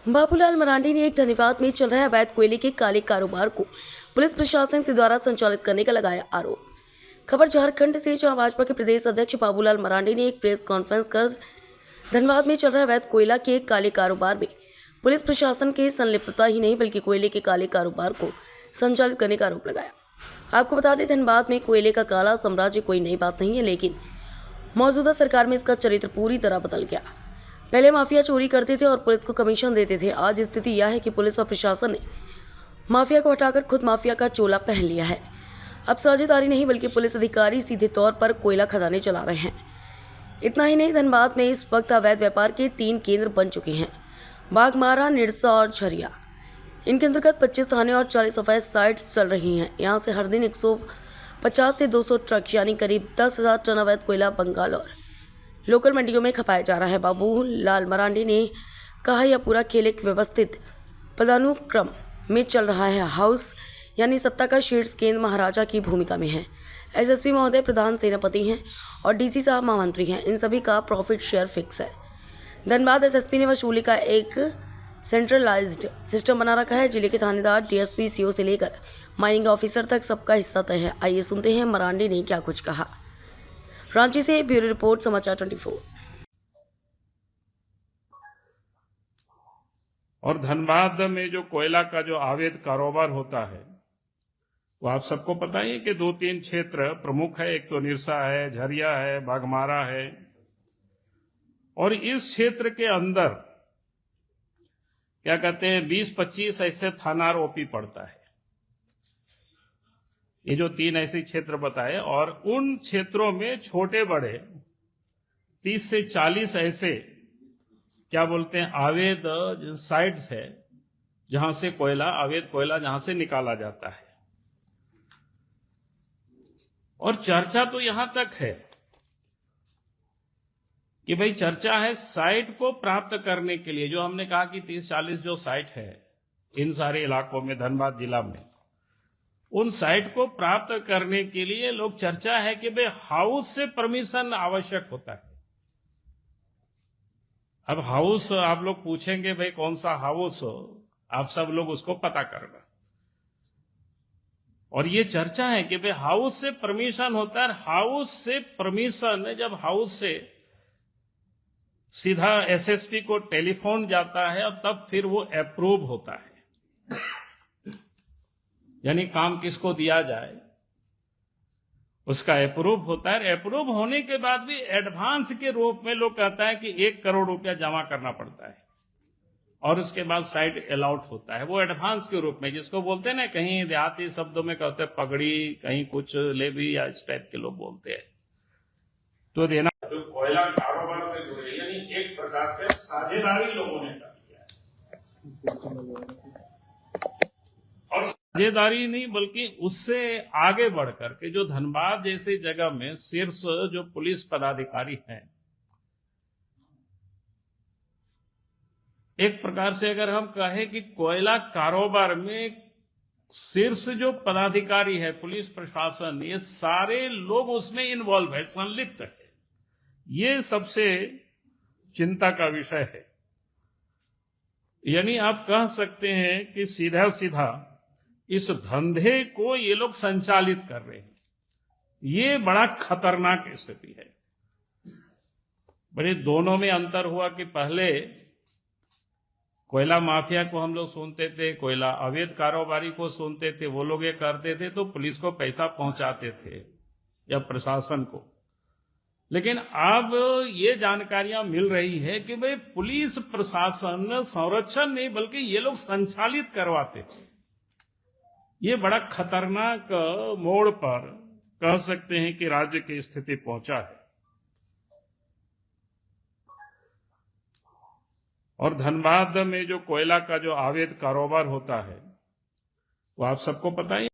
बाबूलाल मरांडी ने एक धन्यवाद में चल रहे अवैध कोयले के काले कारोबार को पुलिस प्रशासन के द्वारा संचालित करने का लगाया आरोप। खबर झारखंड से, जहां भाजपा के प्रदेश अध्यक्ष बाबूलाल मरांडी ने एक प्रेस कॉन्फ्रेंस कर धनबाद में चल रहे अवैध कोयला के काले कारोबार में पुलिस प्रशासन की संलिप्तता ही नहीं बल्कि कोयले के काले कारोबार को संचालित करने का आरोप लगाया। आपको बता दें, धनबाद में कोयले का काला साम्राज्य कोई नई बात नहीं है, लेकिन मौजूदा सरकार में इसका चरित्र पूरी तरह बदल गया। पहले माफिया चोरी करते थे और पुलिस को कमीशन देते थे। आज स्थिति यह है कि पुलिस और प्रशासन ने माफिया को हटाकर खुद माफिया का चोला पहन लिया है। अब साझेदारी नहीं बल्कि पुलिस अधिकारी सीधे तौर पर कोयला खदानें चला रहे हैं। इतना ही नहीं, धनबाद में इस वक्त अवैध व्यापार के 3 केंद्र बन चुके हैं: बाघमारा, निरसा और झरिया। इनके अंतर्गत 25 थाने और 40 अवैध साइट्स चल रही हैं। यहाँ से हर दिन 150 से 200 ट्रक यानी करीब 10,000 टन अवैध कोयला बंगाल और लोकल मंडियों में खपाया जा रहा है। बाबूलाल मरांडी ने कहा, यह पूरा खेल एक व्यवस्थित पदानुक्रम में चल रहा है। हाउस यानी सत्ता का शीर्ष केंद्र महाराजा की भूमिका में है। एसएसपी महोदय प्रधान सेनापति हैं और डीसी साहब महामंत्री हैं। इन सभी का प्रॉफिट शेयर फिक्स है। धनबाद एसएसपी ने वसूली का एक सेंट्रलाइज्ड सिस्टम बना रखा है। जिले के थानेदार, डीएसपी, सीओ से लेकर माइनिंग ऑफिसर तक सबका हिस्सा तय है। आइए सुनते हैं मरांडी ने क्या कुछ कहा। रांची से ब्यूरो रिपोर्ट, समाचार 24। और धनबाद में जो कोयला का जो अवैध कारोबार होता है वो आप सबको पता ही है कि 2-3 क्षेत्र प्रमुख है। एक तो निरसा है, झरिया है, बाघमारा है। और इस क्षेत्र के अंदर क्या कहते हैं 20-25 ऐसे थाना ओपी पड़ता है। ये जो 3 ऐसे क्षेत्र बताए, और उन क्षेत्रों में छोटे बड़े 30 से 40 ऐसे क्या बोलते हैं अवैध साइट्स है, जहां से कोयला, अवैध कोयला जहां से निकाला जाता है। और चर्चा तो यहां तक है कि भाई चर्चा है साइट को प्राप्त करने के लिए। जो हमने कहा कि 30-40 जो साइट है इन सारे इलाकों में, धनबाद जिला में, उन साइट को प्राप्त करने के लिए लोग चर्चा है कि भाई हाउस से परमिशन आवश्यक होता है। अब हाउस आप लोग पूछेंगे भाई कौन सा हाउस, आप सब लोग उसको पता करना। और ये चर्चा है कि भाई हाउस से परमिशन होता है। हाउस से परमिशन, जब हाउस से सीधा एसएसपी को टेलीफोन जाता है और तब फिर वो अप्रूव होता है। यानी काम किसको दिया जाए उसका अप्रूव होता है। अप्रूव होने के बाद भी एडवांस के रूप में लोग कहता है कि 1 करोड़ रुपया जमा करना पड़ता है और उसके बाद साइट अलॉट होता है। वो एडवांस के रूप में, जिसको बोलते हैं ना, कहीं देहाती शब्दों में कहते हैं पगड़ी, कहीं कुछ लेवी या इस टाइप के लोग बोलते हैं। तो देना तो कोयला कारोबार से जुड़े, यानी एक प्रकार से साझेदारी लोगों ने कर लिया है। और साझेदारी नहीं बल्कि उससे आगे बढ़कर के जो धनबाद जैसी जगह में शीर्ष जो पुलिस पदाधिकारी हैं, एक प्रकार से अगर हम कहें कि कोयला कारोबार में शीर्ष जो पदाधिकारी है, पुलिस प्रशासन, ये सारे लोग उसमें इन्वॉल्व है, संलिप्त है। ये सबसे चिंता का विषय है। यानी आप कह सकते हैं कि सीधा सीधा इस धंधे को ये लोग संचालित कर रहे हैं। ये बड़ा खतरनाक स्थिति है। बड़े दोनों में अंतर हुआ कि पहले कोयला माफिया को हम लोग सुनते थे, कोयला अवैध कारोबारी को सुनते थे, वो लोग ये करते थे तो पुलिस को पैसा पहुंचाते थे या प्रशासन को। लेकिन अब ये जानकारियां मिल रही है कि भाई पुलिस प्रशासन संरक्षण नहीं बल्कि ये लोग संचालित करवाते थे। ये बड़ा खतरनाक मोड़ पर कह सकते हैं कि राज्य की स्थिति पहुंचा है। और धनबाद में जो कोयला का जो अवैध कारोबार होता है वो आप सबको पता ही